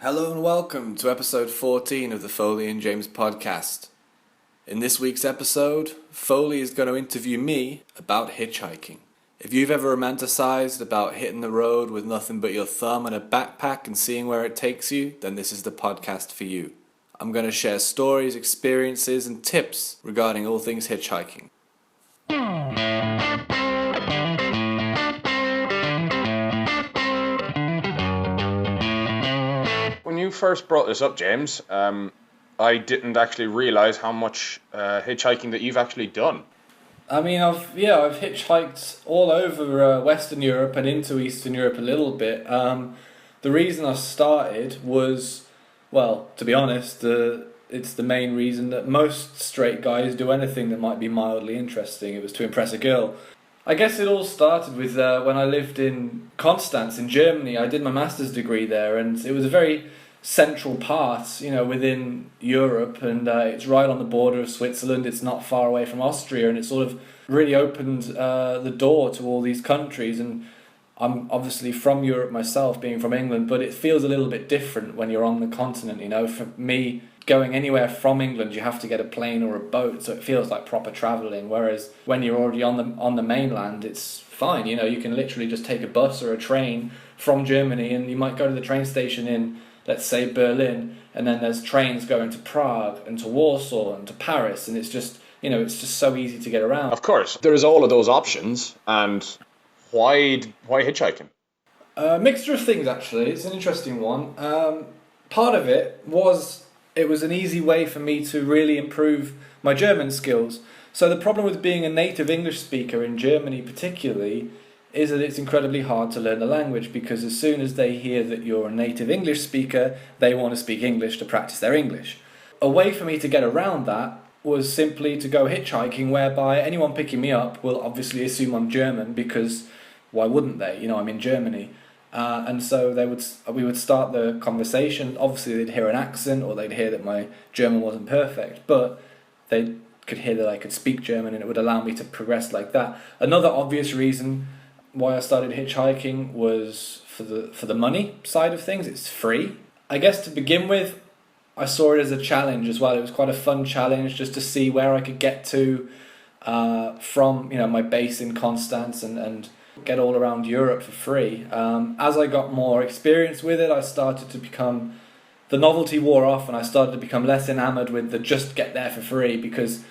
Hello and welcome to episode 14 of the Foley and James podcast. In this week's episode, Foley is going to interview me about hitchhiking. If you've ever romanticized about hitting the road with nothing but your thumb and a backpack and seeing where it takes you, then this is the podcast for you. I'm going to share stories, experiences, and tips regarding all things hitchhiking. When you first brought this up, James, I didn't actually realise how much hitchhiking that you've actually done. I've hitchhiked all over Western Europe and into Eastern Europe a little bit. The reason I started was, well, to be honest, it's the main reason that most straight guys do anything that might be mildly interesting. It was to impress a girl. I guess it all started with when I lived in Constance in Germany. I did my master's degree there, and it was a very central part, within Europe, and it's right on the border of Switzerland. It's not far away from Austria, and it sort of really opened the door to all these countries. And I'm obviously from Europe myself, being from England, but it feels a little bit different when you're on the continent. For me, going anywhere from England, you have to get a plane or a boat, so it feels like proper travelling. Whereas when you're already on the mainland, it's fine. You can literally just take a bus or a train from Germany, and you might go to the train station in, let's say, Berlin, and then there's trains going to Prague and to Warsaw and to Paris, and it's just so easy to get around. Of course, there's all of those options, and why hitchhiking? Mixture of things, actually. It's an interesting one. Part of it was an easy way for me to really improve my German skills. So the problem with being a native English speaker in Germany particularly is that it's incredibly hard to learn the language, because as soon as they hear that you're a native English speaker, they want to speak English to practice their English. A way for me to get around that was simply to go hitchhiking, whereby anyone picking me up will obviously assume I'm German, because why wouldn't they? I'm in Germany. And so we would start the conversation. Obviously they'd hear an accent, or they'd hear that my German wasn't perfect, but they could hear that I could speak German, and it would allow me to progress like that. Another obvious reason why I started hitchhiking was for the money side of things. It's free. I guess to begin with, I saw it as a challenge as well. It was quite a fun challenge just to see where I could get to from my base in Constance and get all around Europe for free. As I got more experience with it, I started to become, the novelty wore off, and I started to become less enamored with the just get there for free, because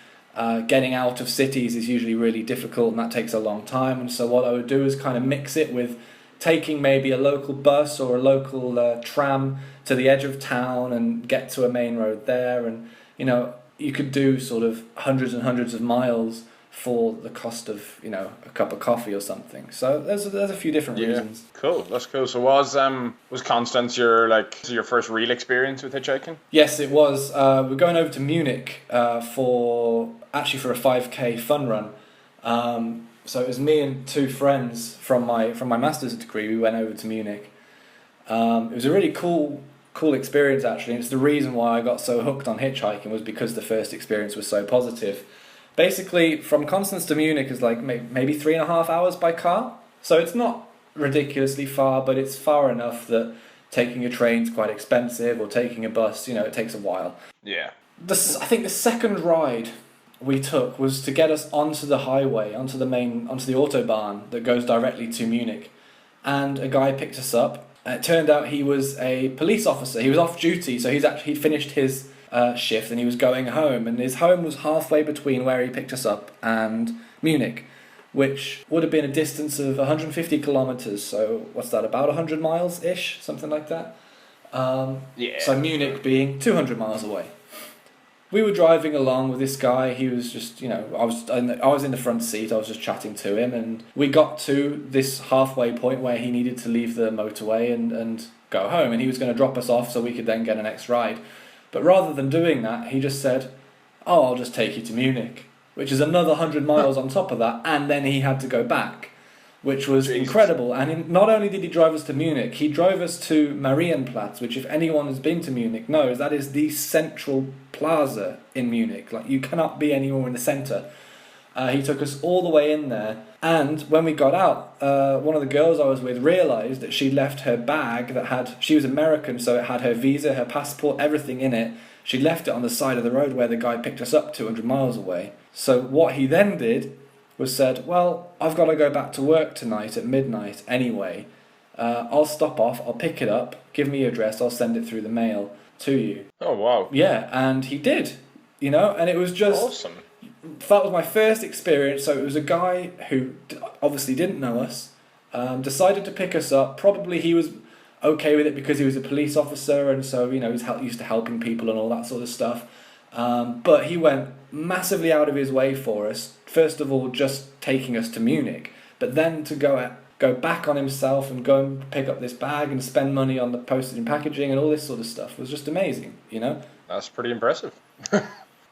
getting out of cities is usually really difficult, and that takes a long time. And so what I would do is kind of mix it with taking maybe a local bus or a local tram to the edge of town and get to a main road there. And you could do sort of hundreds and hundreds of miles for the cost of a cup of coffee or something. So there's a few different reasons. Cool, that's cool. So was Constance your first real experience with hitchhiking? Yes, it was. We're going over to Munich for a 5k fun run. So it was me and two friends from my master's degree. We went over to Munich. It was a really cool experience, actually. And it's the reason why I got so hooked on hitchhiking, was because the first experience was so positive. Basically, from Constance to Munich is like maybe 3.5 hours by car. So it's not ridiculously far, but it's far enough that taking a train's quite expensive, or taking a bus, it takes a while. Yeah. I think the second ride we took was to get us onto the highway, onto the Autobahn that goes directly to Munich. And a guy picked us up. And it turned out he was a police officer. He was off duty, so he'd finished his shift, and he was going home, and his home was halfway between where he picked us up and Munich, which would have been a distance of 150 kilometers. So what's that, about 100 miles ish, something like that. So Munich being 200 miles away. We were driving along with this guy. He was just, I was in the front seat. I was just chatting to him, and we got to this halfway point where he needed to leave the motorway and go home, and he was going to drop us off so we could then get a next ride. But rather than doing that, he just said, "Oh, I'll just take you to Munich," which is another 100 miles on top of that, and then he had to go back, which was incredible. And not only did he drive us to Munich, he drove us to Marienplatz, which, if anyone has been to Munich knows, that is the central plaza in Munich. Like, you cannot be anywhere in the centre. He took us all the way in there, and when we got out, one of the girls I was with realised that she'd left her bag she was American, so it had her visa, her passport, everything in it. She'd left it on the side of the road where the guy picked us up 200 miles away. So what he then did was said, well, I've got to go back to work tonight at midnight anyway. I'll stop off, I'll pick it up, give me your address, I'll send it through the mail to you. Oh, wow. Yeah, and he did, and it was just... Awesome. That was my first experience. So it was a guy who obviously didn't know us, decided to pick us up. Probably he was okay with it because he was a police officer, and so he's used to helping people and all that sort of stuff. But he went massively out of his way for us. First of all, just taking us to Munich, but then to go back on himself and go and pick up this bag and spend money on the postage and packaging and all this sort of stuff was just amazing. That's pretty impressive.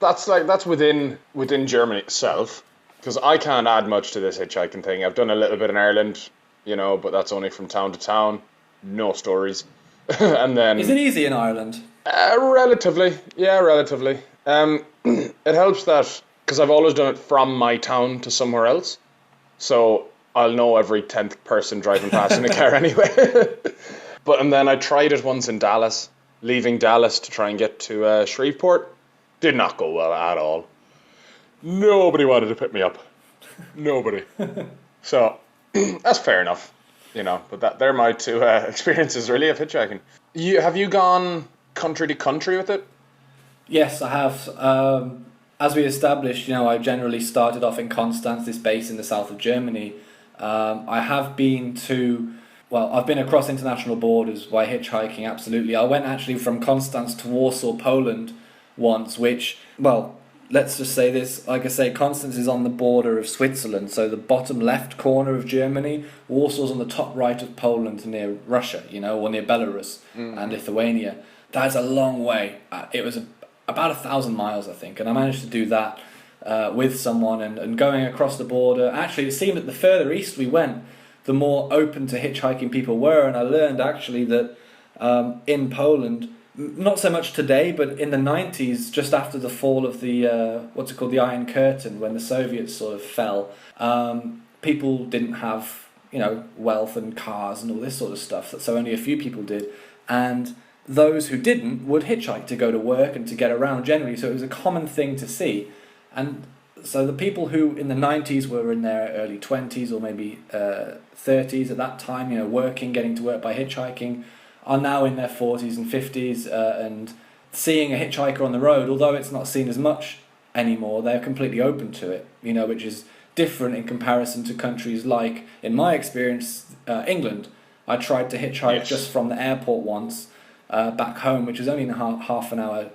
That's within Germany itself, because I can't add much to this hitchhiking thing. I've done a little bit in Ireland, but that's only from town to town, no stories. And then is it easy in Ireland? Relatively, yeah, relatively. It helps that because I've always done it from my town to somewhere else, so I'll know every 10th person driving past in a car anyway. And then I tried it once in Dallas, leaving Dallas to try and get to Shreveport. Did not go well at all. Nobody wanted to pick me up. Nobody. So, that's fair enough. But they're my two experiences, really, of hitchhiking. Have you gone country to country with it? Yes, I have. As we established, I generally started off in Konstanz, this base in the south of Germany. I have been I've been across international borders by hitchhiking, absolutely. I went actually from Konstanz to Warsaw, Poland, once, which, let's just say this, like I say, Konstanz is on the border of Switzerland, so the bottom left corner of Germany. Warsaw's on the top right of Poland near Russia, or near Belarus and Lithuania. That is a long way. It was about 1,000 miles, I think, and I managed to do that with someone and going across the border. Actually, it seemed that the further east we went, the more open to hitchhiking people were, and I learned actually that in Poland, not so much today, but in the 90s, just after the fall of the, the Iron Curtain, when the Soviets sort of fell, people didn't have, wealth and cars and all this sort of stuff, so only a few people did, and those who didn't would hitchhike to go to work and to get around generally, so it was a common thing to see. And so the people who in the 90s were in their early 20s or maybe 30s at that time, working, getting to work by hitchhiking, are now in their 40s and 50s and seeing a hitchhiker on the road, although it's not seen as much anymore, they're completely open to it, which is different in comparison to countries like, in my experience, England. I tried to hitchhike just from the airport once back home, which was only a half an hour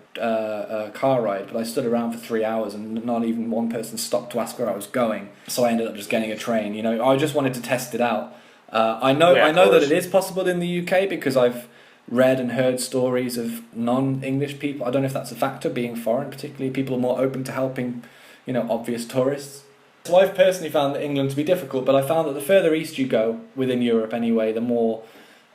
car ride, but I stood around for 3 hours and not even one person stopped to ask where I was going, so I ended up just getting a train. I just wanted to test it out. I know that it is possible in the UK because I've read and heard stories of non-English people. I don't know if that's a factor, being foreign particularly. People are more open to helping, obvious tourists. So I've personally found England to be difficult, but I found that the further east you go, within Europe anyway, the more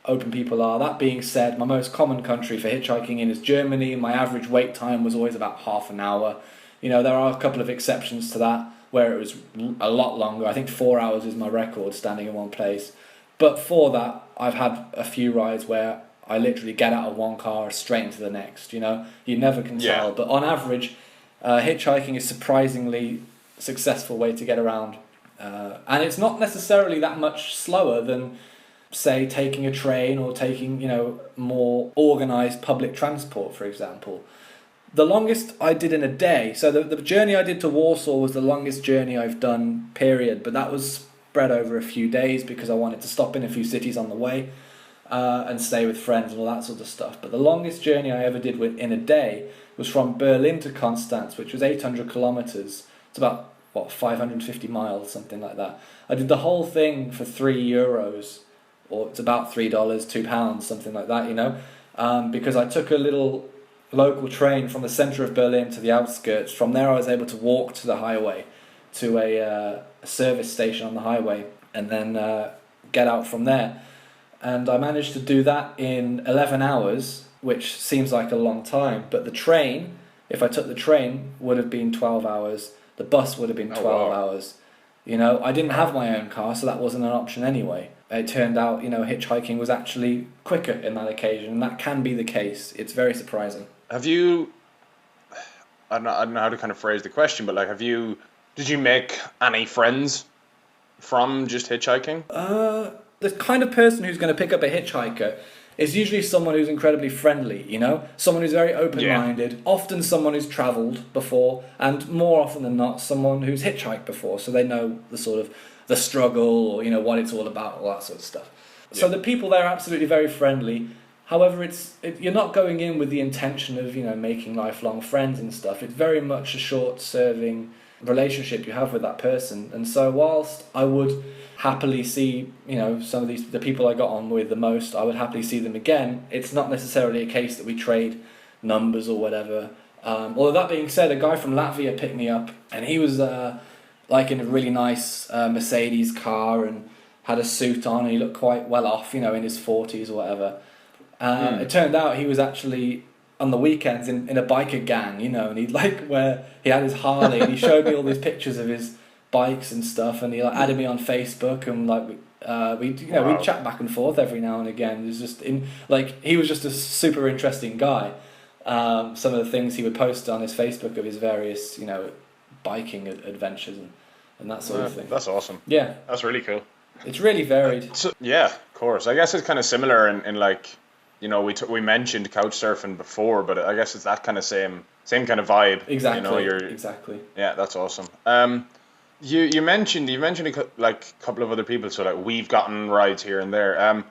open people are. That being said, my most common country for hitchhiking in is Germany. My average wait time was always about half an hour. There are a couple of exceptions to that where it was a lot longer. I think 4 hours is my record standing in one place. But for that, I've had a few rides where I literally get out of one car straight into the next. You never can tell. But on average, hitchhiking is surprisingly successful way to get around. And it's not necessarily that much slower than, say, taking a train or taking, more organised public transport, for example. The longest I did in a day, so the journey I did to Warsaw was the longest journey I've done, period, but that was spread over a few days because I wanted to stop in a few cities on the way and stay with friends and all that sort of stuff. But the longest journey I ever did in a day was from Berlin to Konstanz, which was 800 kilometres. It's about, 550 miles, something like that. I did the whole thing for €3, or it's about $3, £2, something like that, because I took a little local train from the centre of Berlin to the outskirts. From there I was able to walk to the highway, to a service station on the highway, and then get out from there. And I managed to do that in 11 hours, which seems like a long time, but the train, if I took the train, would have been 12 hours, The bus would have been 12 hours. You know, I didn't have my own car, so that wasn't an option anyway. It turned out, you know, hitchhiking was actually quicker in that occasion, and that can be the case. It's very surprising. Have you, I don't know how to kind of phrase the question, but like, did you make any friends from just hitchhiking? The kind of person who's going to pick up a hitchhiker is usually someone who's incredibly friendly, you know? Someone who's very open-minded, often someone who's travelled before, and more often than not, someone who's hitchhiked before, so they know the sort of the struggle, or, you know, what it's all about, all that sort of stuff. Yeah. So the people there are absolutely very friendly. However, you're not going in with the intention of, you know, making lifelong friends and stuff. It's very much a short-serving relationship you have with that person. And so whilst I would happily see, you know, some of the people I got on with the most, I would happily see them again. It's not necessarily a case that we trade numbers or whatever. Although that being said, a guy from Latvia picked me up, and he was like in a really nice Mercedes car and had a suit on, and he looked quite well off, you know, in his 40s or whatever. It turned out he was actually on the weekends in a biker gang, you know, and he had his Harley, and he showed me all these pictures of his bikes and stuff, and he like added me on Facebook, and we'd chat back and forth every now and again. It was just he was just a super interesting guy. Some of the things he would post on his Facebook of his various, you know, biking adventures and that sort of thing. That's awesome. Yeah, that's really cool. It's really varied. Yeah, of course. I guess it's kind of similar in like, you know, we mentioned couch surfing before, but I guess it's that kind of same kind of vibe. Exactly. You know, exactly. Yeah, that's awesome. You mentioned a couple of other people, so like we've gotten rides here and there.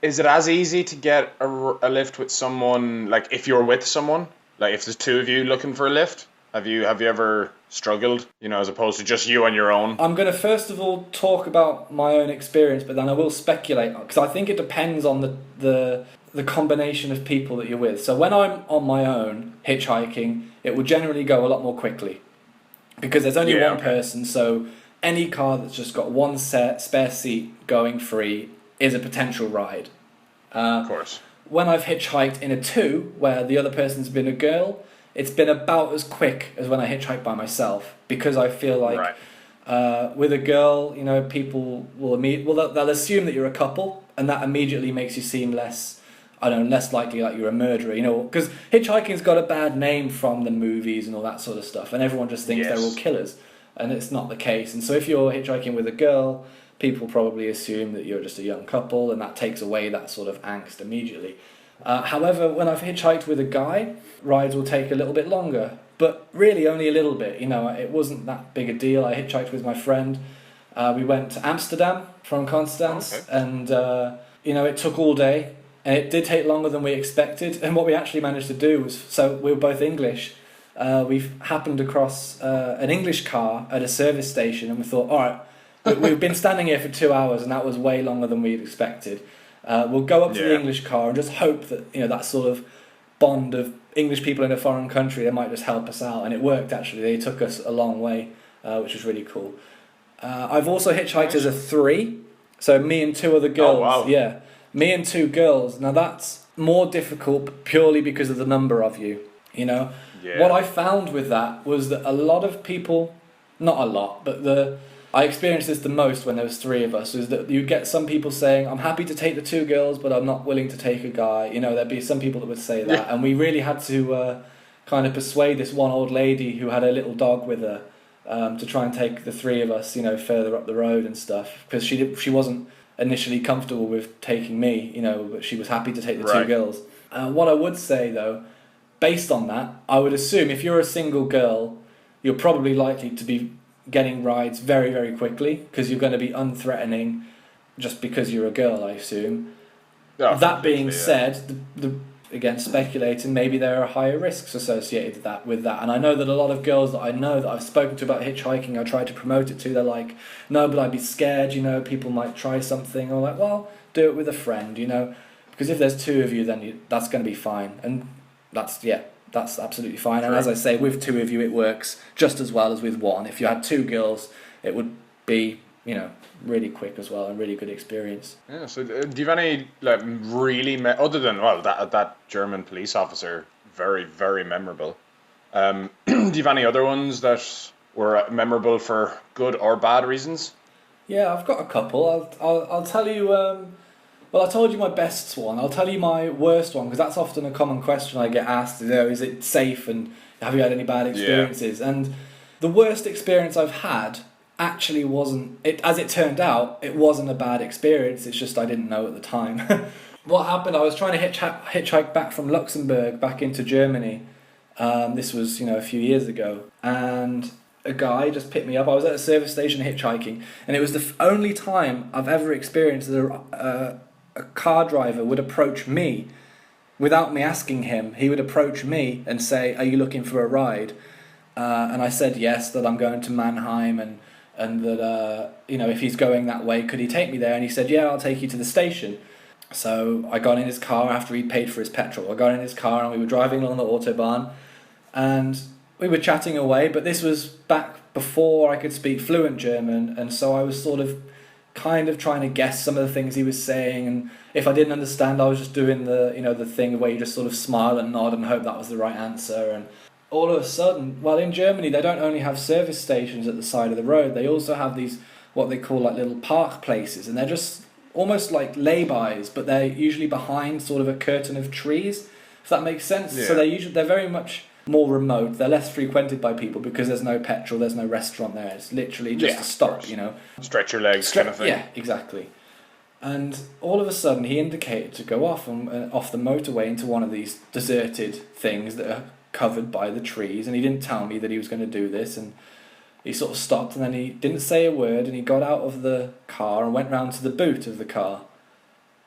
Is it as easy to get a lift with someone, like if you're with someone, like if there's two of you looking for a lift? Have you ever struggled, you know, as opposed to just you on your own? I'm going to first of all talk about my own experience, but then I will speculate, because I think it depends on the combination of people that you're with. So when I'm on my own hitchhiking, it will generally go a lot more quickly, because there's only one person, so any car that's just got one spare seat going free is a potential ride. Of course. When I've hitchhiked in a two, where the other person's been a girl, it's been about as quick as when I hitchhike by myself, because I feel like with a girl, you know, people will they'll assume that you're a couple, and that immediately makes you seem less likely like you're a murderer, you know, because hitchhiking's got a bad name from the movies and all that sort of stuff, and everyone just thinks they're all killers, and it's not the case. And so if you're hitchhiking with a girl, people probably assume that you're just a young couple, and that takes away that sort of angst immediately. However, when I've hitchhiked with a guy, rides will take a little bit longer, but really only a little bit. You know, it wasn't that big a deal. I hitchhiked with my friend. We went to Amsterdam from Constance, and you know, it took all day, and it did take longer than we expected. And what we actually managed to do was, so we were both English. We happened across an English car at a service station, and we thought, all right, we've been standing here for 2 hours, and that was way longer than we'd expected. We'll go up to the English car and just hope that, you know, that sort of bond of English people in a foreign country, they might just help us out. And it worked, actually. They took us a long way, which was really cool. I've also hitchhiked as a three, so me and two other girls. Oh, wow. Yeah, me and two girls. Now that's more difficult purely because of the number of you, you know. Yeah. What I found with that was that a lot of people, not a lot, but I experienced this the most when there was three of us, is that you get some people saying, I'm happy to take the two girls, but I'm not willing to take a guy. You know, there'd be some people that would say that. And we really had to kind of persuade this one old lady who had a little dog with her to try and take the three of us, you know, further up the road and stuff. Because she wasn't initially comfortable with taking me, you know, but she was happy to take the two girls. What I would say, though, based on that, I would assume if you're a single girl, you're probably likely to be getting rides very, very quickly, because you're going to be unthreatening just because you're a girl, I assume. That being said, again, speculating, maybe there are higher risks associated with that. And I know that a lot of girls that I know that I've spoken to about hitchhiking, I try to promote it to, they're like, no, but I'd be scared, you know, people might try something. I'm like, well, do it with a friend, you know, because if there's two of you, then that's going to be fine. And that's absolutely fine. And as I say, with two of you, it works just as well as with one. If you had two girls, it would be, you know, really quick as well, and really good experience. Yeah. So, do you have any like really other than that German police officer, very, very memorable? Do you have any other ones that were memorable for good or bad reasons? Yeah, I've got a couple. I'll tell you. Well, I told you my best one. I'll tell you my worst one because that's often a common question I get asked. Is it safe and have you had any bad experiences? Yeah. And the worst experience I've had actually wasn't. As it turned out, it wasn't a bad experience. It's just I didn't know at the time. What happened? I was trying to hitchhike back from Luxembourg back into Germany. This was a few years ago, and a guy just picked me up. I was at a service station hitchhiking, and it was the only time I've ever experienced that a car driver would approach me without me asking him. He would approach me and say, "Are you looking for a ride?" And I said yes, that I'm going to Mannheim, and that if he's going that way, could he take me there? And he said, "Yeah, I'll take you to the station." So I got in his car after he paid for his petrol. I got in his car and we were driving along the autobahn, and we were chatting away, but this was back before I could speak fluent German, and so I was sort of kind of trying to guess some of the things he was saying, and if I didn't understand, I was just doing the thing where you just sort of smile and nod and hope that was the right answer. And all of a sudden, well, in Germany they don't only have service stations at the side of the road, they also have these what they call like little park places, and they're just almost like lay-bys, but they're usually behind sort of a curtain of trees, if that makes sense. Yeah. So they're very much more remote. They're less frequented by people because there's no petrol, there's no restaurant there. It's literally just a stop, Stretch your legs kind of thing. Yeah, exactly. And all of a sudden he indicated to go off the motorway into one of these deserted things that are covered by the trees, and he didn't tell me that he was going to do this, and he sort of stopped, and then he didn't say a word, and he got out of the car and went round to the boot of the car.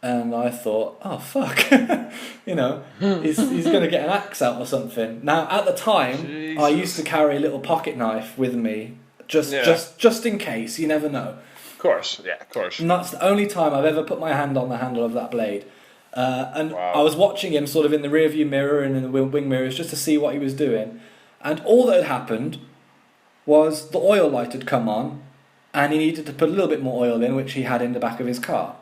And I thought, oh, fuck, he's going to get an axe out or something. Now, at the time, Jesus. I used to carry a little pocket knife with me, just in case, you never know. Of course, yeah, of course. And that's the only time I've ever put my hand on the handle of that blade. And wow. I was watching him sort of in the rearview mirror and in the wing mirrors just to see what he was doing. And all that had happened was the oil light had come on, and he needed to put a little bit more oil in, which he had in the back of his car.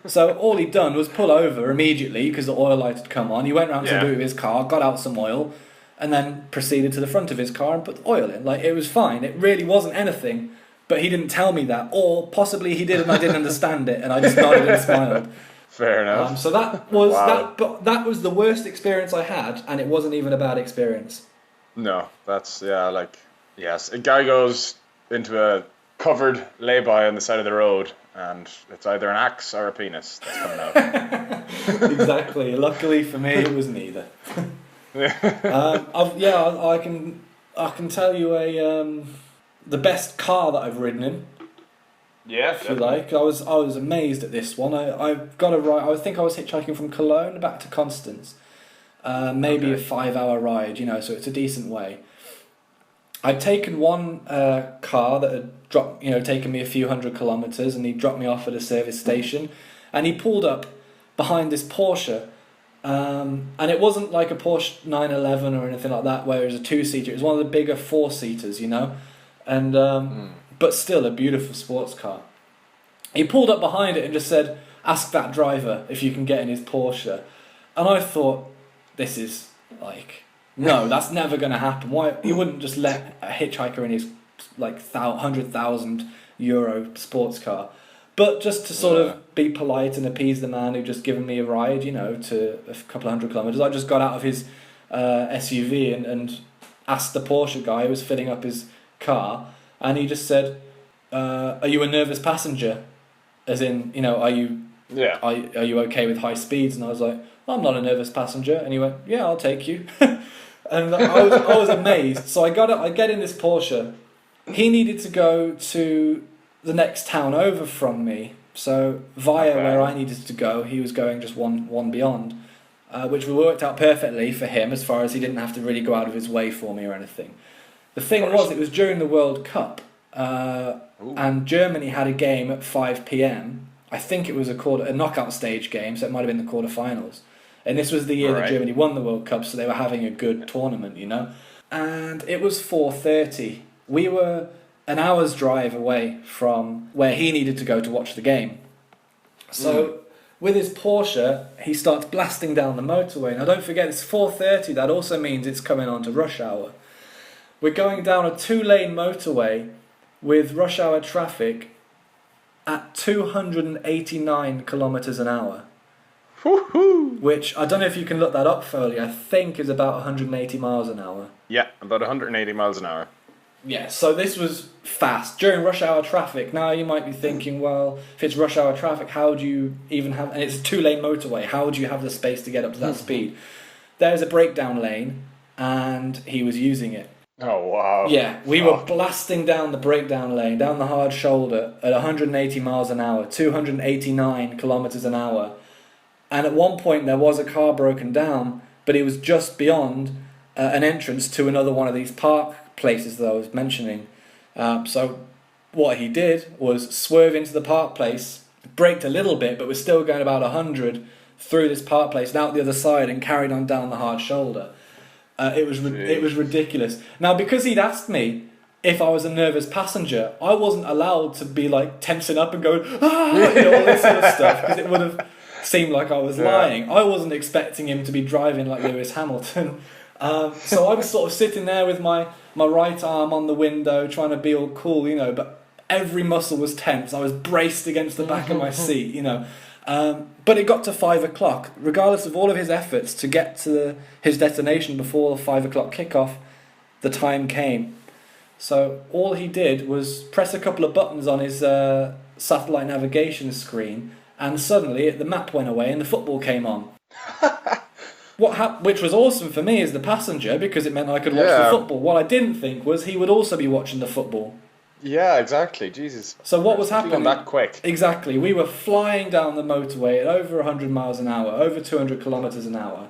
So all he'd done was pull over immediately because the oil light had come on. He went round to the boot of his car, got out some oil, and then proceeded to the front of his car and put the oil in. Like, it was fine. It really wasn't anything, but he didn't tell me that, or possibly he did and I didn't understand it, and I just nodded and smiled. Fair enough. So that was that was the worst experience I had, and it wasn't even a bad experience. No, that's yes. A guy goes into a covered lay-by on the side of the road, and it's either an axe or a penis that's coming out. Exactly. Luckily for me, it was neither. I can tell you the best car that I've ridden in. Yeah, if you like. I was amazed at this one. I got a ride. I think I was hitchhiking from Cologne back to Constance. Maybe a 5-hour ride, so it's a decent way. I'd taken one car that had taken me a few hundred kilometres, and he dropped me off at a service station, and he pulled up behind this Porsche, and it wasn't like a Porsche 911 or anything like that where it was a 2-seater. It was one of the bigger 4-seaters, and but still a beautiful sports car. He pulled up behind it and just said, "Ask that driver if you can get in his Porsche," and I thought, this is no, that's never going to happen. Why he wouldn't just let a hitchhiker in his €100,000 sports car? But just to sort of be polite and appease the man who just given me a ride, to a couple of hundred kilometres, I just got out of his SUV and asked the Porsche guy who was filling up his car, and he just said, "Are you a nervous passenger? As in, are you are you okay with high speeds?" And I was like, "I'm not a nervous passenger." And he went, "Yeah, I'll take you." And I was amazed. So I get in this Porsche. He needed to go to the next town over from me. So via where I needed to go, he was going just one beyond, which worked out perfectly for him as far as he didn't have to really go out of his way for me or anything. The thing was, it was during the World Cup, and Germany had a game at 5 p.m. I think it was a knockout stage game, so it might have been the quarterfinals. And this was the year that Germany won the World Cup, so they were having a good tournament, And it was 4:30. We were an hour's drive away from where he needed to go to watch the game. So with his Porsche, he starts blasting down the motorway. Now don't forget, it's 4:30. That also means it's coming on to rush hour. We're going down a 2-lane motorway with rush hour traffic at 289 kilometres an hour. Woohoo! Which, I don't know if you can look that up, Foley, I think is about 180 miles an hour. Yeah, about 180 miles an hour. Yeah, so this was fast during rush hour traffic. Now you might be thinking, well, if it's rush hour traffic, how do you even have... And it's a 2-lane motorway, how do you have the space to get up to that speed? There's a breakdown lane, and he was using it. Oh, wow. Yeah, we were blasting down the breakdown lane, down the hard shoulder at 180 miles an hour, 289 kilometres an hour. And at one point there was a car broken down, but it was just beyond an entrance to another one of these park places that I was mentioning. So what he did was swerve into the park place, braked a little bit, but was still going about 100 through this park place and out the other side and carried on down the hard shoulder. It was ridiculous. Now, because he'd asked me if I was a nervous passenger, I wasn't allowed to be like tensing up and going, all this sort of stuff, because it would have seemed like I was lying. I wasn't expecting him to be driving like Lewis Hamilton. So I was sort of sitting there with my right arm on the window, trying to be all cool, but every muscle was tense. I was braced against the back of my seat, But it got to 5 o'clock. Regardless of all of his efforts to get to his destination before the 5 o'clock kickoff, the time came. So all he did was press a couple of buttons on his satellite navigation screen, and suddenly the map went away and the football came on. Which was awesome for me as the passenger, because it meant I could watch the football. What I didn't think was he would also be watching the football. Yeah, exactly. Jesus. So what was happening? That quick. Exactly. We were flying down the motorway at over 100 miles an hour, over 200 kilometres an hour,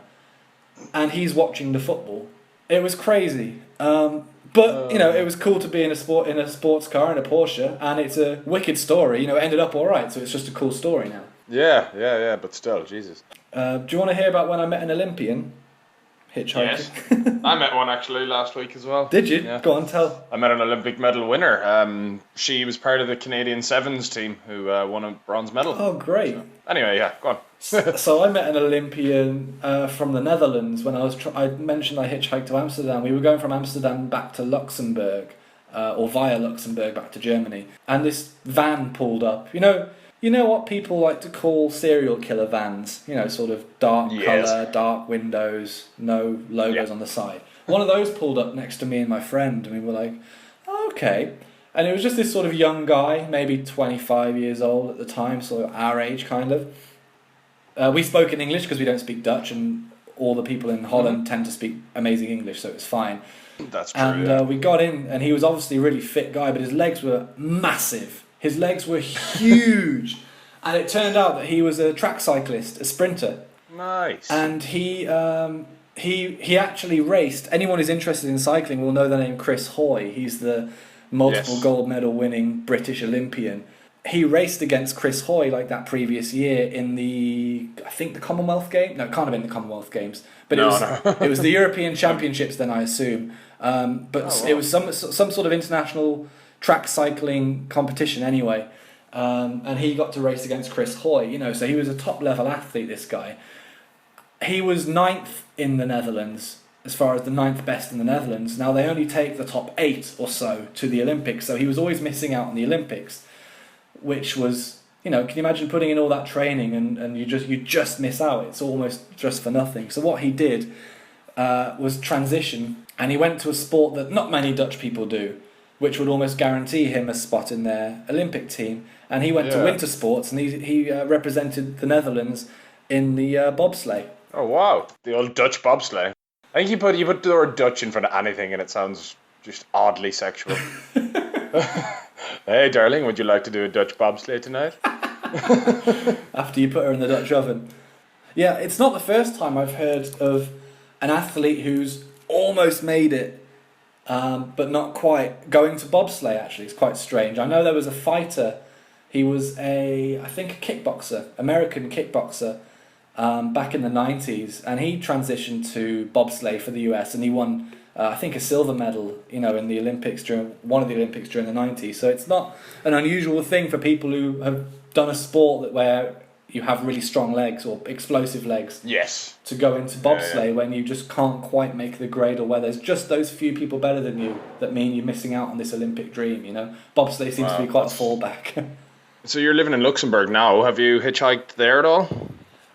and he's watching the football. It was crazy. But it was cool to be in a sports car, in a Porsche, and it's a wicked story. It ended up all right, so it's just a cool story now. Yeah, but still, Jesus. Do you want to hear about when I met an Olympian? Hitchhiking. Yes. I met one actually last week as well. Did you? Yeah. Go on, tell. I met an Olympic medal winner. She was part of the Canadian Sevens team who won a bronze medal. Oh, great. So, anyway, yeah, go on. So I met an Olympian from the Netherlands when I mentioned I hitchhiked to Amsterdam. We were going from Amsterdam back to Luxembourg, or via Luxembourg back to Germany. And this van pulled up. You know what people like to call serial killer vans? Sort of dark colour, dark windows, no logos on the side. One of those pulled up next to me and my friend, and we were like, oh, okay. And it was just this sort of young guy, maybe 25 years old at the time, sort of our age kind of. We spoke in English because we don't speak Dutch, and all the people in Holland tend to speak amazing English, so it was fine. That's true. And we got in, and he was obviously a really fit guy, but his legs were massive. His legs were huge. And it turned out that he was a track cyclist, a sprinter. Nice. And he actually raced. Anyone who's interested in cycling will know the name Chris Hoy. He's the multiple gold medal winning British Olympian. He raced against Chris Hoy like that previous year in the Commonwealth Games. No, it can't have been the Commonwealth Games, but it was the European Championships. Then I assume, it was some sort of international track cycling competition anyway. And he got to race against Chris Hoy. So he was a top level athlete. This guy, he was 9th in the Netherlands, as far as the 9th best in the Netherlands. Now they only take the top 8 or so to the Olympics, so he was always missing out on the Olympics. Which was, can you imagine putting in all that training and you just miss out? It's almost just for nothing. So what he did was transition, and he went to a sport that not many Dutch people do, which would almost guarantee him a spot in their Olympic team. And he went to winter sports, and he represented the Netherlands in the bobsleigh. Oh wow, the old Dutch bobsleigh. I think you put the word Dutch in front of anything, and it sounds just oddly sexual. Hey, darling, would you like to do a Dutch bobsleigh tonight? After you put her in the Dutch oven. Yeah, it's not the first time I've heard of an athlete who's almost made it, but not quite, going to bobsleigh. Actually, it's quite strange. I know there was a fighter. He was a kickboxer, American kickboxer, back in the 90s, and he transitioned to bobsleigh for the US, and he won a silver medal, in the Olympics, during one of the Olympics during the 90s. So it's not an unusual thing for people who have done a sport where you have really strong legs or explosive legs Yes. to go into bobsleigh when you just can't quite make the grade, or where there's just those few people better than you that mean you're missing out on this Olympic dream, you know. Bobsleigh seems to be quite a fallback. So you're living in Luxembourg now. Have you hitchhiked there at all?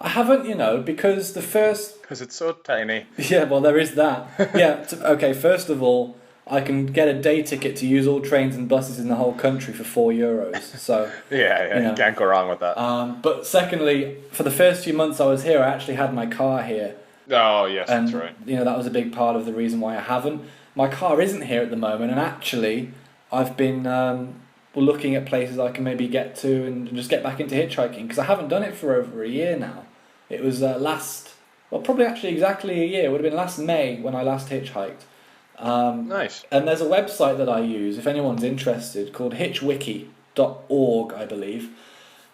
I haven't, you know, because the first... Because it's so tiny. Yeah, well, there is that. Yeah, okay, first of all, I can get a day ticket to use all trains and buses in the whole country for €4. So Yeah, you can't go wrong with that. But secondly, for the first few months I was here, I actually had my car here. Oh, yes, And, that's right. you know, that was a big part of the reason why I haven't. My car isn't here at the moment, and actually, I've been looking at places I can maybe get to and just get back into hitchhiking, because I haven't done it for over a year now. It was probably actually exactly a year. It would have been last May when I last hitchhiked. Nice. And there's a website that I use, if anyone's interested, called hitchwiki.org, I believe.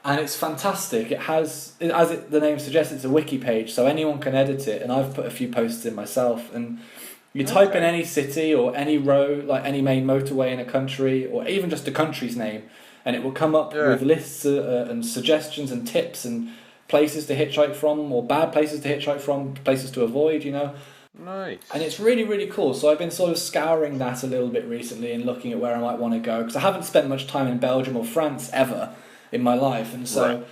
And it's fantastic. It has, the name suggests, it's a wiki page, so anyone can edit it. And I've put a few posts in myself. And you type in any city or any road, like any main motorway in a country, or even just a country's name, and it will come up with lists and suggestions and tips and places to hitchhike from, or bad places to hitchhike from, places to avoid, you know. Nice. And it's really, really cool. So I've been sort of scouring that a little bit recently and looking at where I might want to go, because I haven't spent much time in Belgium or France ever in my life, and so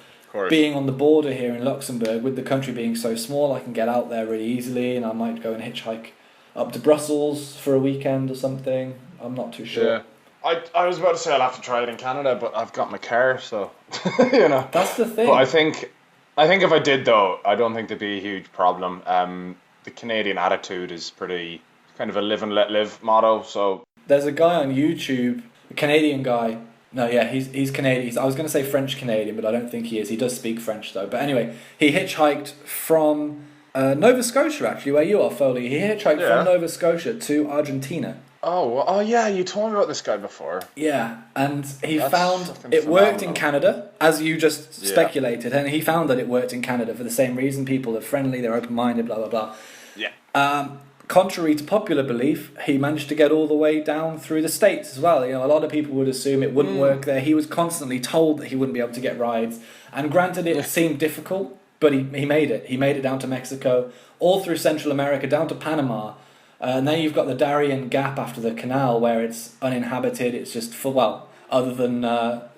being on the border here in Luxembourg, with the country being so small, I can get out there really easily, and I might go and hitchhike up to Brussels for a weekend or something. I'm not too sure. Yeah. I was about to say I'll have to try it in Canada, but I've got my car, so you know. That's the thing. But I think if I did, though, I don't think there'd be a huge problem. The Canadian attitude is pretty kind of a live and let live motto. So there's a guy on YouTube, a Canadian guy. No, yeah, he's Canadian. I was going to say French Canadian, but I don't think he is. He does speak French though. But anyway, he hitchhiked from Nova Scotia, actually, where you are, Foley. He hitchhiked from Nova Scotia to Argentina. Oh yeah, you told me about this guy before. Yeah, and he found it worked in Canada, as you just speculated, and he found that it worked in Canada for the same reason. People are friendly, they're open-minded, blah, blah, blah. Yeah. Contrary to popular belief, he managed to get all the way down through the States as well. You know, a lot of people would assume it wouldn't work there. He was constantly told that he wouldn't be able to get rides, and granted, it seemed difficult, but he made it. He made it down to Mexico, all through Central America, down to Panama. And then you've got the Darien Gap after the canal, where it's uninhabited. It's just other than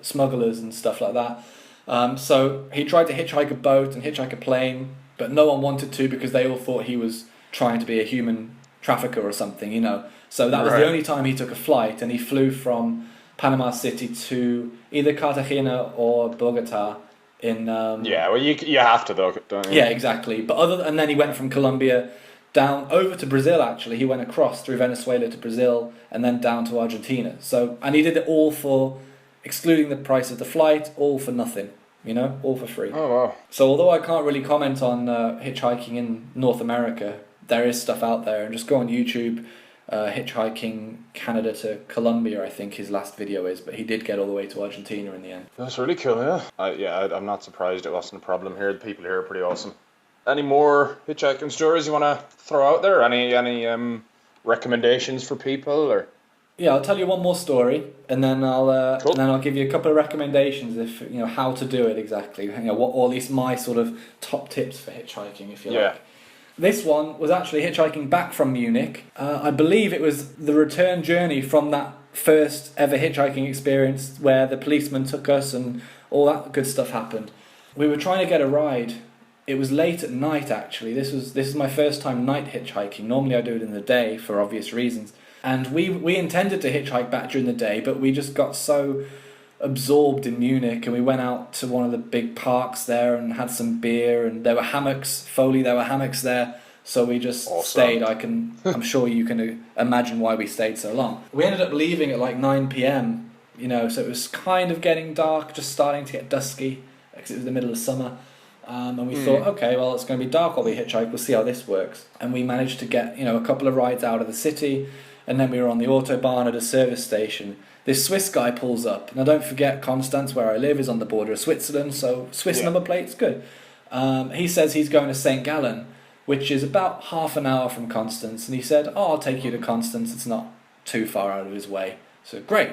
smugglers and stuff like that. So he tried to hitchhike a boat and hitchhike a plane, but no one wanted to, because they all thought he was trying to be a human trafficker or something, you know. So that was the only time he took a flight, and he flew from Panama City to either Cartagena or Bogota. Well, you have to, though, don't you? Yeah, exactly. And then he went from Colombia down over to Brazil. Actually, he went across through Venezuela to Brazil and then down to Argentina. So, and he did it all for, excluding the price of the flight, all for nothing. You know, all for free. Oh wow! So although I can't really comment on hitchhiking in North America, there is stuff out there, and just go on YouTube. Hitchhiking Canada to Colombia, I think his last video is, but he did get all the way to Argentina in the end. That's really cool, yeah. I'm not surprised it wasn't a problem here. The people here are pretty awesome. Any more hitchhiking stories you want to throw out there? Any recommendations for people, or? Yeah, I'll tell you one more story, and then I'll give you a couple of recommendations if you know how to do it exactly. You know, or at least my sort of top tips for hitchhiking, if you like. This one was actually hitchhiking back from Munich. I believe it was the return journey from that first ever hitchhiking experience where the policeman took us and all that good stuff happened. We were trying to get a ride. It was late at night, actually. This is my first time night hitchhiking. Normally I do it in the day for obvious reasons. And we intended to hitchhike back during the day, but we just got so absorbed in Munich, and we went out to one of the big parks there and had some beer, and there were hammocks. Foley, there were hammocks there, so we just stayed. I'm sure you can imagine why we stayed so long. We ended up leaving at like 9 p.m, you know, so it was kind of getting dark, just starting to get dusky, because it was the middle of summer. And we thought, okay, well, it's going to be dark while we hitchhike, we'll see how this works. And we managed to get, you know, a couple of rides out of the city, and then we were on the Autobahn at a service station. This Swiss guy pulls up. Now, don't forget, Constance, where I live, is on the border of Switzerland, so Swiss number plate's good. He says he's going to St. Gallen, which is about half an hour from Constance, and he said, I'll take you to Constance, it's not too far out of his way. So, great.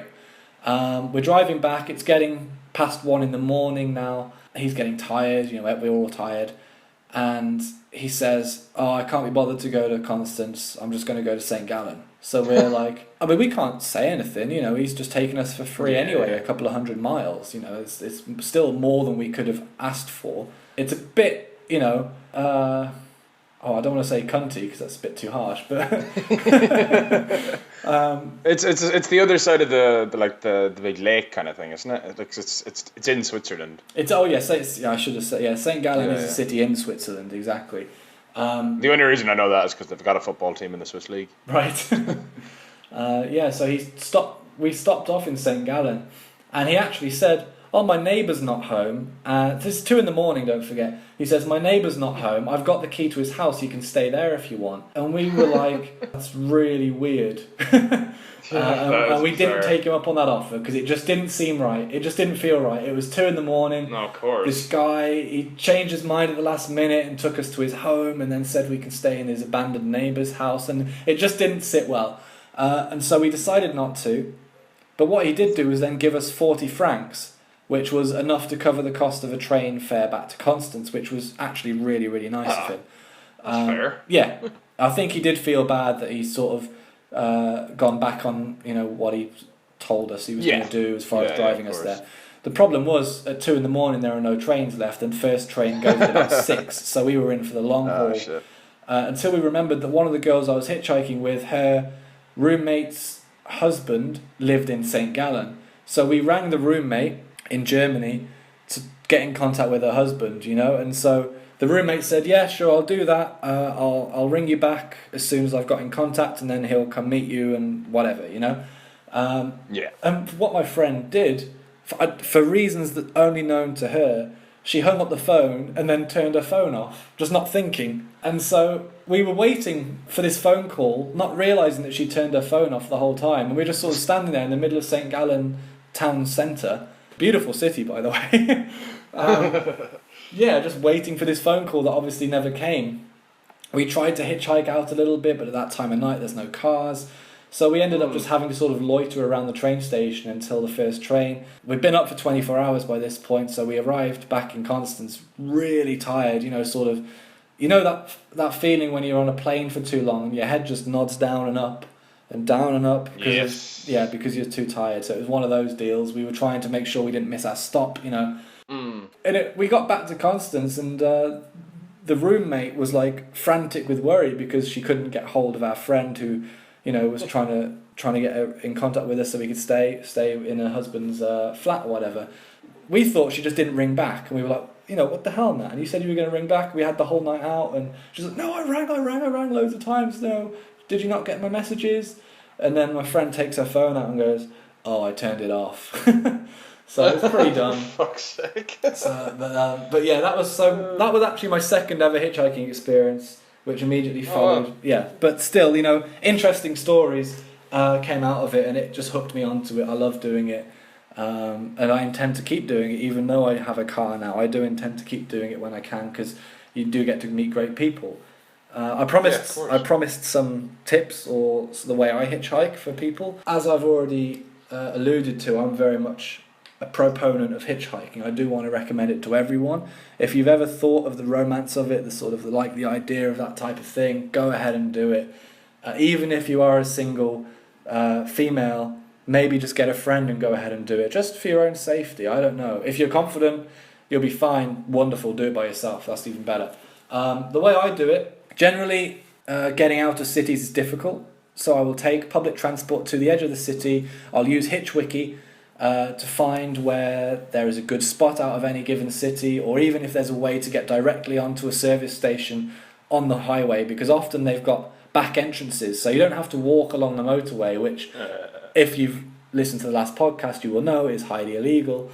We're driving back, it's getting past 1 in the morning now, He's getting tired, we're all tired. And he says, "Oh, I can't be bothered to go to Constance. I'm just going to go to St. Gallen." So we're like, I mean, we can't say anything. He's just taken us for free anyway, a couple of 100 miles. It's still more than we could have asked for. It's a bit, I don't want to say cunty because that's a bit too harsh, but it's the other side of the big lake kind of thing, isn't it? It's in Switzerland. I should have said St. Gallen is a city in Switzerland, exactly. The only reason I know that is because they've got a football team in the Swiss league. Right. So we stopped off in St. Gallen, and he actually said, "Oh, my neighbour's not home. This is 2 a.m, don't forget." He says, "My neighbour's not home. I've got the key to his house. You can stay there if you want." And we were like, that's really weird. And we didn't take him up on that offer because it just didn't seem right. It just didn't feel right. It was 2 a.m. No, of course. This guy, he changed his mind at the last minute and took us to his home and then said we can stay in his abandoned neighbour's house. And it just didn't sit well. And so we decided not to. But what he did do was then give us 40 francs, which was enough to cover the cost of a train fare back to Constance, which was actually really, really nice of him. That's fair. Yeah. I think he did feel bad that he sort of gone back on, what he told us he was going to do as far as driving us there. The problem was, at 2 a.m, there are no trains left, and first train goes at about 6, so we were in for the long haul. Shit. Until we remembered that one of the girls I was hitchhiking with, her roommate's husband lived in St. Gallen. So we rang the roommate in Germany to get in contact with her husband, and so the roommate said, "Yeah, sure, I'll do that. I'll ring you back as soon as I've got in contact, and then he'll come meet you and whatever, And what my friend did, for reasons that only known to her, she hung up the phone and then turned her phone off, just not thinking. And so we were waiting for this phone call, not realising that she turned her phone off the whole time, and we were just sort of standing there in the middle of St. Gallen town centre. Beautiful city, by the way. Just waiting for this phone call that obviously never came. We tried to hitchhike out a little bit, but at that time of night there's no cars. So we ended up just having to sort of loiter around the train station until the first train. We'd been up for 24 hours by this point, so we arrived back in Constance really tired, that feeling when you're on a plane for too long and your head just nods down and up because because you're too tired. So it was one of those deals. We were trying to make sure we didn't miss our stop, And we got back to Constance, and the roommate was like frantic with worry because she couldn't get hold of our friend who, was trying to get her in contact with us so we could stay in her husband's flat or whatever. We thought she just didn't ring back, and we were like, what the hell, man? You said you were going to ring back. We had the whole night out, and she's like, "No, I rang loads of times. No, did you not get my messages?" And then my friend takes her phone out and goes, "Oh, I turned it off." So it's pretty dumb. Fuck's sake. But yeah, that was actually my second ever hitchhiking experience, which immediately followed. Oh. Yeah, but still, interesting stories came out of it, and it just hooked me onto it. I love doing it, and I intend to keep doing it, even though I have a car now. I do intend to keep doing it when I can, because you do get to meet great people. I promised some tips or the way I hitchhike for people. As I've already alluded to, I'm very much a proponent of hitchhiking. I do want to recommend it to everyone. If you've ever thought of the romance of it, the idea of that type of thing, go ahead and do it. Even if you are a single female, maybe just get a friend and go ahead and do it, just for your own safety. I don't know. If you're confident, you'll be fine. Wonderful. Do it by yourself. That's even better. The way I do it, generally, getting out of cities is difficult. So I will take public transport to the edge of the city. I'll use HitchWiki to find where there is a good spot out of any given city, or even if there's a way to get directly onto a service station on the highway, because often they've got back entrances, so you don't have to walk along the motorway, which, if you've listened to the last podcast, you will know is highly illegal.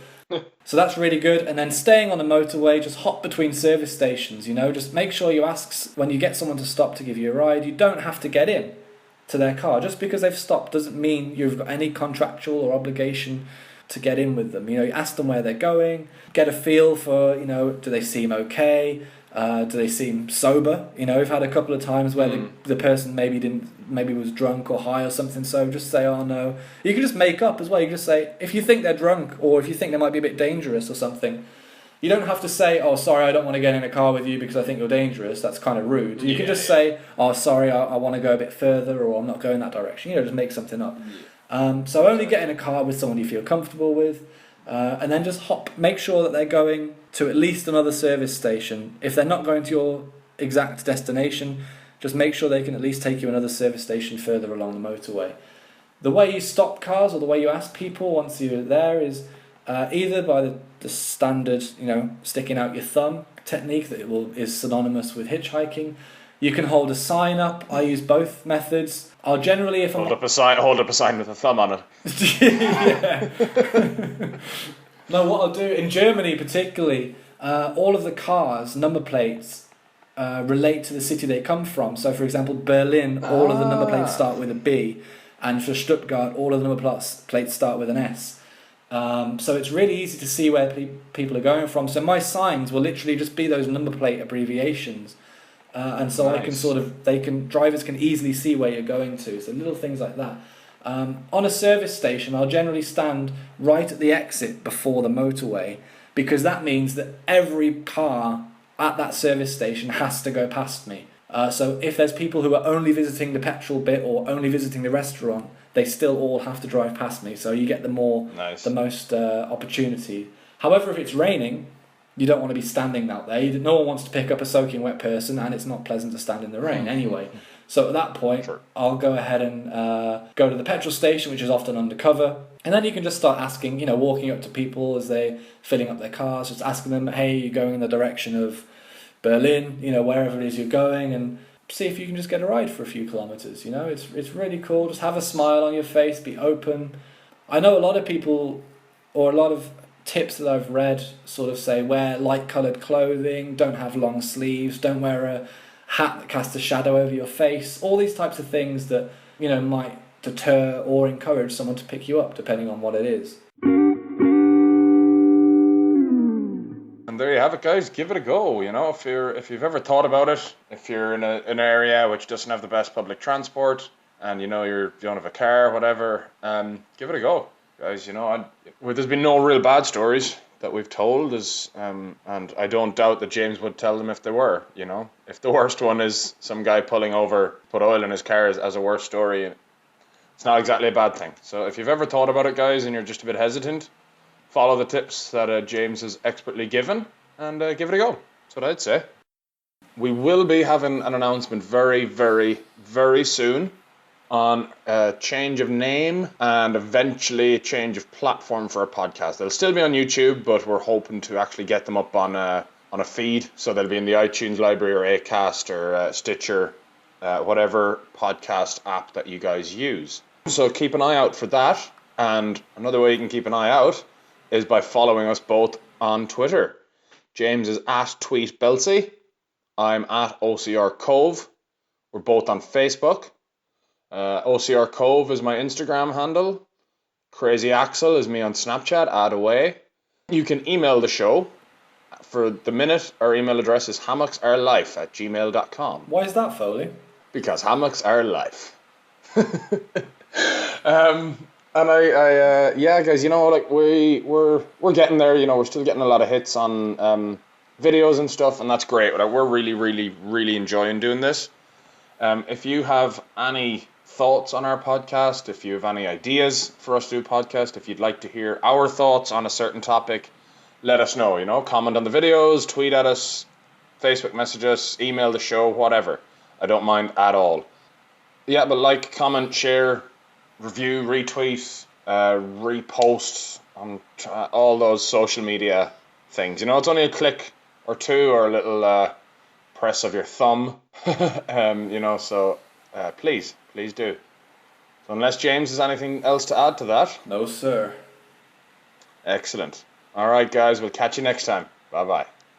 So that's really good. And then staying on the motorway, just hop between service stations, just make sure you ask when you get someone to stop to give you a ride. You don't have to get in to their car. Just because they've stopped doesn't mean you've got any contractual or obligation to get in with them. You ask them where they're going, get a feel for, do they seem okay? Do they seem sober? We've had a couple of times where the person maybe was drunk or high or something, so just say, "Oh no." You can just make up as well. You can just say, if you think they're drunk or if you think they might be a bit dangerous or something, You don't have to say, "Oh, sorry, I don't want to get in a car with you because I think you're dangerous." That's kind of rude. You can just say, "Oh, sorry, I want to go a bit further," or "I'm not going that direction." Just make something up. So only get in a car with someone you feel comfortable with, and then just make sure that they're going to at least another service station. If they're not going to your exact destination, just make sure they can at least take you another service station further along the motorway. The way you stop cars, or the way you ask people once you're there, is either by the standard, sticking out your thumb technique that is synonymous with hitchhiking. You can hold a sign up. I use both methods. I'll generally, if hold up a sign with a thumb on it. Yeah. No, what I'll do in Germany particularly, all of the cars number plates relate to the city they come from. So, for example, Berlin, all of the number plates start with a B, and for Stuttgart, all of the number plates start with an S. So it's really easy to see where people are going from. So my signs will literally just be those number plate abbreviations. And so nice. Drivers can easily see where you're going to. So little things like that. On a service station, I'll generally stand right at the exit before the motorway, because that means that every car at that service station has to go past me. So if there's people who are only visiting the petrol bit or only visiting the restaurant, they still all have to drive past me. So you get the most opportunity. However, if it's raining, you don't want to be standing out there. No one wants to pick up a soaking wet person, and it's not pleasant to stand in the rain anyway. So at that point, sure, I'll go ahead and go to the petrol station, which is often undercover. And then you can just start asking, walking up to people as they're filling up their cars, just asking them, hey, you're going in the direction of Berlin, wherever it is you're going, and see if you can just get a ride for a few kilometers. It's really cool. Just have a smile on your face, be open. I know a lot of people, or a lot of tips that I've read sort of say wear light coloured clothing, don't have long sleeves, don't wear a hat that casts a shadow over your face, all these types of things that might deter or encourage someone to pick you up depending on what it is. And there you have it, guys. Give it a go. If you've ever thought about it, if you're in an area which doesn't have the best public transport, and you don't have a car, whatever, give it a go, guys. There's been no real bad stories that we've told, and I don't doubt that James would tell them if there were. If the worst one is some guy pulling over, put oil in his car as a worst story, it's not exactly a bad thing. So if you've ever thought about it, guys, and you're just a bit hesitant, follow the tips that James has expertly given, and give it a go. That's what I'd say. We will be having an announcement very, very, very soon on a change of name and eventually a change of platform for our podcast. They'll still be on YouTube, but we're hoping to actually get them up on a feed, so they'll be in the iTunes library or Acast or Stitcher, whatever podcast app that you guys use. So keep an eye out for that. And another way you can keep an eye out is by following us both on Twitter. James is at TweetBelsey. I'm at OCR Cove. We're both on Facebook. OCR Cove is my Instagram handle. Crazy Axel is me on Snapchat. Add away. You can email the show. For the minute, our email address is hammocks-are-life@gmail.com. Why is that, Foley? Because hammocks are life. And yeah, guys, we're getting there. We're still getting a lot of hits on videos and stuff, and that's great. We're really, really, really enjoying doing this. If you have any thoughts on our podcast, if you have any ideas for us to do a podcast, if you'd like to hear our thoughts on a certain topic, let us know. Comment on the videos, tweet at us, Facebook message us, email the show, whatever. I don't mind at all. Yeah, but like, comment, share, review, retweet, repost on all those social media things. It's only a click or two or a little press of your thumb. So please do. So unless James has anything else to add to that. No, sir. Excellent. All right, guys, we'll catch you next time. Bye-bye.